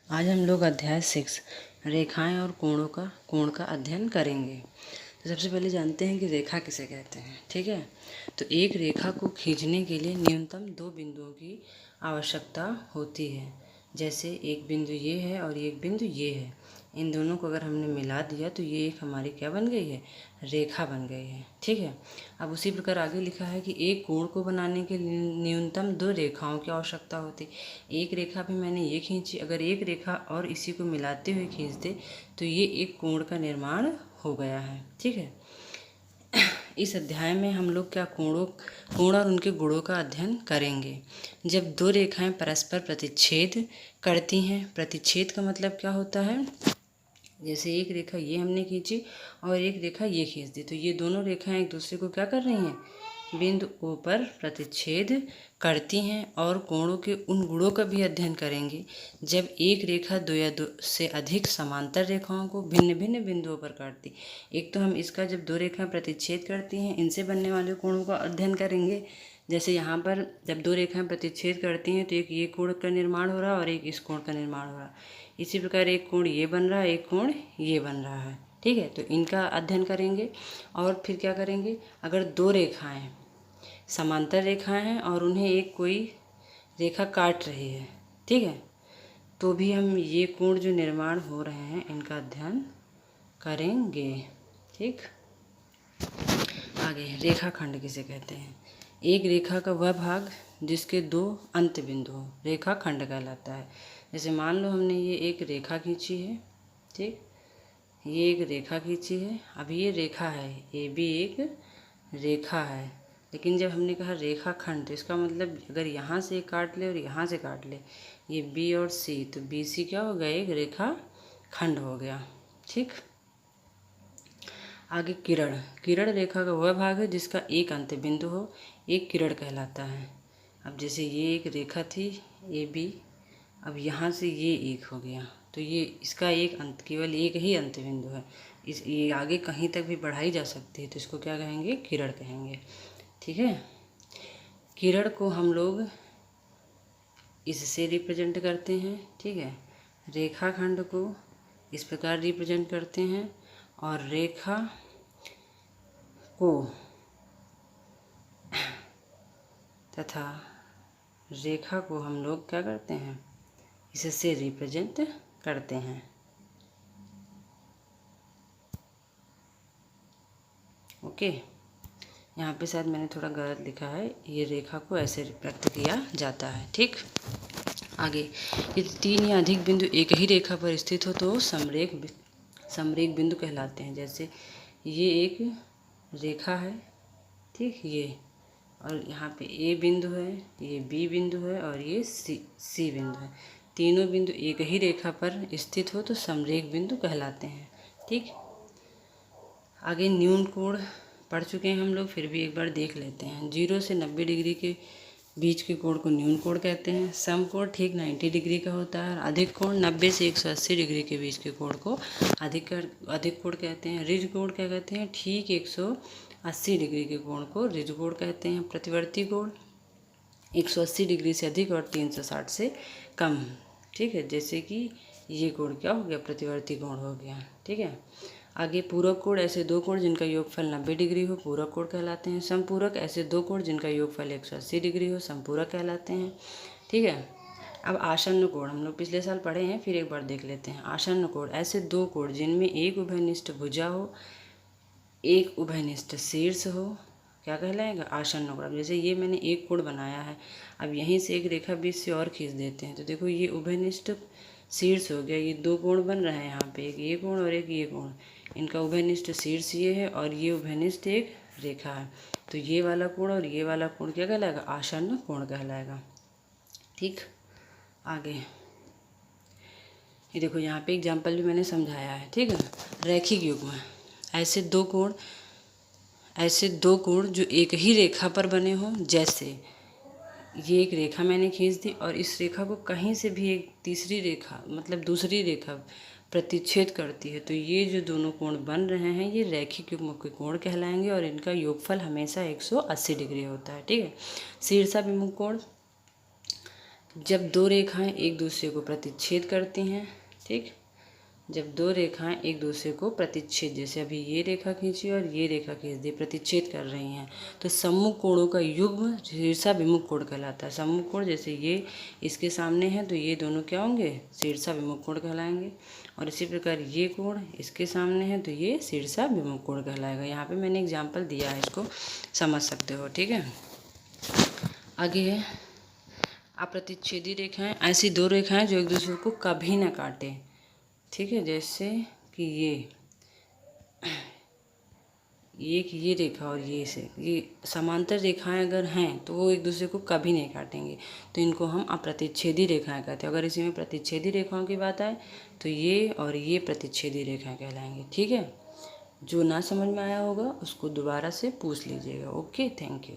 आज हम लोग अध्याय 6 रेखाएं और कोण का अध्ययन करेंगे। तो सबसे पहले जानते हैं कि रेखा किसे कहते हैं। ठीक है, तो एक रेखा को खींचने के लिए न्यूनतम 2 बिंदुओं की आवश्यकता होती है। जैसे एक बिंदु ये है और एक बिंदु ये है, इन दोनों को अगर हमने मिला दिया तो ये एक हमारी क्या बन गई है, रेखा बन गई है। ठीक है, अब उसी प्रकार आगे लिखा है कि एक कोण को बनाने के लिए न्यूनतम 2 रेखाओं की आवश्यकता होती। एक रेखा भी मैंने ये खींची, अगर एक रेखा और इसी को मिलाते हुए खींच दे तो ये एक कोण का निर्माण हो गया है। ठीक है, इस अध्याय में हम लोग क्या कोण और उनके गुणों का अध्ययन करेंगे। जब दो रेखाएं परस्पर प्रतिच्छेद करती हैं, प्रतिच्छेद का मतलब क्या होता है, जैसे एक रेखा ये हमने खींची और एक रेखा ये खींच दी, तो ये दोनों रेखाएं एक दूसरे को क्या कर रही हैं, बिंदु O पर प्रतिच्छेद करती हैं। और कोणों के उन गुणों का भी अध्ययन करेंगे जब एक रेखा दो या दो से अधिक समांतर रेखाओं को भिन्न भिन्न बिंदुओं पर काटती। एक तो हम इसका जब दो रेखाएं प्रतिच्छेद करती हैं, इनसे बनने वाले कोणों का अध्ययन करेंगे। जैसे यहाँ पर जब दो रेखाएं प्रतिच्छेद करती हैं तो एक ये कोण का निर्माण हो रहा है और एक इस कोण का निर्माण हो रहा है। इसी प्रकार एक कोण ये बन रहा है, एक कोण ये बन रहा है। ठीक है, तो इनका अध्ययन करेंगे। और फिर क्या करेंगे, अगर दो रेखाएं समांतर रेखाएं हैं और उन्हें एक कोई रेखा काट रही है, ठीक है, तो भी हम ये कोण जो निर्माण हो रहे हैं इनका अध्ययन करेंगे। ठीक, आगे रेखाखंड किसे कहते हैं। एक रेखा का वह भाग जिसके दो अंत बिंदु हो रेखाखंड कहलाता है। जैसे मान लो हमने ये एक रेखा खींची है, ठीक, ये एक रेखा खींची है। अब ये रेखा है, ये भी एक रेखा है, लेकिन जब हमने कहा रेखाखंड तो इसका मतलब अगर यहाँ से काट ले और यहाँ से काट ले, ये बी और सी, तो बी सी क्या हो गया, एक रेखाखंड हो गया। ठीक, आगे किरण। किरण रेखा का वह भाग है जिसका एक अंत बिंदु हो, एक किरण कहलाता है। अब जैसे ये एक रेखा थी ए बी, अब यहाँ से ये एक हो गया, तो ये इसका एक अंत, केवल एक ही अंत बिंदु है। ये आगे कहीं तक भी बढ़ाई जा सकती है, तो इसको क्या कहेंगे, किरण कहेंगे। ठीक है, किरण को हम लोग इससे रिप्रेजेंट करते हैं। ठीक है, रेखाखंड को इस प्रकार रिप्रेजेंट करते हैं और रेखा को तथा रेखा को हम लोग क्या करते हैं, इससे रिप्रेजेंट करते हैं। ओके, यहाँ पे शायद मैंने थोड़ा गलत लिखा है, ये रेखा को ऐसे व्यक्त किया जाता है। ठीक, आगे यदि तीन या अधिक बिंदु एक ही रेखा पर स्थित हो तो समरेख बिंदु कहलाते हैं। जैसे ये एक रेखा है, ठीक, ये, और यहाँ पे ए बिंदु है, ये बी बिंदु है और ये सी बिंदु है। तीनों बिंदु एक ही रेखा पर स्थित हो तो समरेख बिंदु कहलाते हैं। ठीक, आगे न्यून कोण पढ़ चुके हैं हम लोग, फिर भी एक बार देख लेते हैं। 0 से 90 डिग्री के बीच के कोण को न्यून कोण कहते हैं। सम कोण ठीक 90 डिग्री का होता है। अधिक कोण 90 से 180 डिग्री के बीच के कोण को अधिक कोण कहते हैं। ऋज कोण क्या कहते हैं, ठीक 180 डिग्री के कोण को ऋज कोण कहते हैं। प्रतिवर्ती कोण 180 डिग्री से अधिक और 360 से कम। ठीक है, जैसे कि ये कोण क्या हो गया, प्रतिवर्ती कोण हो गया। ठीक है, आगे पूरक कोण, ऐसे दो कोण जिनका योगफल 90 डिग्री हो पूरक कोण कहलाते हैं। समपूरक, ऐसे दो कोण जिनका योगफल 180 डिग्री हो समपूरक कहलाते हैं। ठीक है, अब आसन्न कोण हम लोग पिछले साल पढ़े हैं, फिर एक बार देख लेते हैं। आसन्न कोण, ऐसे दो कोण जिनमें एक उभयनिष्ठ भुजा हो एक उभयनिष्ठ शीर्ष हो, क्या कहलाएगा, आसन्न कोण। अब जैसे ये मैंने एक कोण बनाया है, अब यहीं से एक रेखा बीच से और खींच देते हैं, तो देखो ये उभयनिष्ठ शीर्ष हो गया। ये दो कोण बन रहे हैं यहाँ पे, एक ये कोण और एक ये कोण, इनका उभयनिष्ठ शीर्ष ये है और ये उभयनिष्ठ एक रेखा है, तो ये वाला कोण और ये वाला कोण क्या कहलाएगा, आसन्न कोण कहलाएगा। ठीक, आगे ये देखो यहाँ पे एग्जाम्पल भी मैंने समझाया है। ठीक है, रैखिक युग्म, ऐसे दो कोण जो एक ही रेखा पर बने हों। जैसे ये एक रेखा मैंने खींच दी और इस रेखा को कहीं से भी एक तीसरी रेखा मतलब दूसरी रेखा प्रतिच्छेद करती है, तो ये जो दोनों कोण बन रहे हैं ये रैखिक युग्म के कोण कहलाएंगे और इनका योगफल हमेशा 180 डिग्री होता है। ठीक है, शीर्षाभिमुख कोण, जब दो रेखाएं एक दूसरे को प्रतिच्छेद करती हैं, ठीक, जब दो रेखाएं एक दूसरे को प्रतिच्छेद, जैसे अभी ये रेखा खींची और ये रेखा खींच दी, प्रतिच्छेद कर रही हैं, तो सम्मुख कोणों का युग्म शीर्षाभिमुख कोण कहलाता है। सम्मुख कोण जैसे ये इसके सामने है तो ये दोनों क्या होंगे, शीर्षाभिमुख कोण कहलाएंगे। और इसी प्रकार ये कोण इसके सामने है तो ये शीर्षाभिमुख कोण कहलाएगा। यहाँ पे मैंने एग्जाम्पल दिया है, इसको समझ सकते हो, ठीक है। आगे है अप्रतिच्छेदी रेखाएं, ऐसी दो रेखाएं जो एक दूसरे को कभी ना काटें, ठीक है। जैसे कि ये रेखा और ये समांतर रेखाएं अगर हैं तो वो एक दूसरे को कभी नहीं काटेंगे, तो इनको हम अप्रतिच्छेदी रेखाएं कहते हैं। अगर इसी में प्रतिच्छेदी रेखाओं की बात आए तो ये और ये प्रतिच्छेदी रेखाएं कहलाएंगे, ठीक है। जो ना समझ में आया होगा उसको दोबारा से पूछ लीजिएगा। Okay, thank you.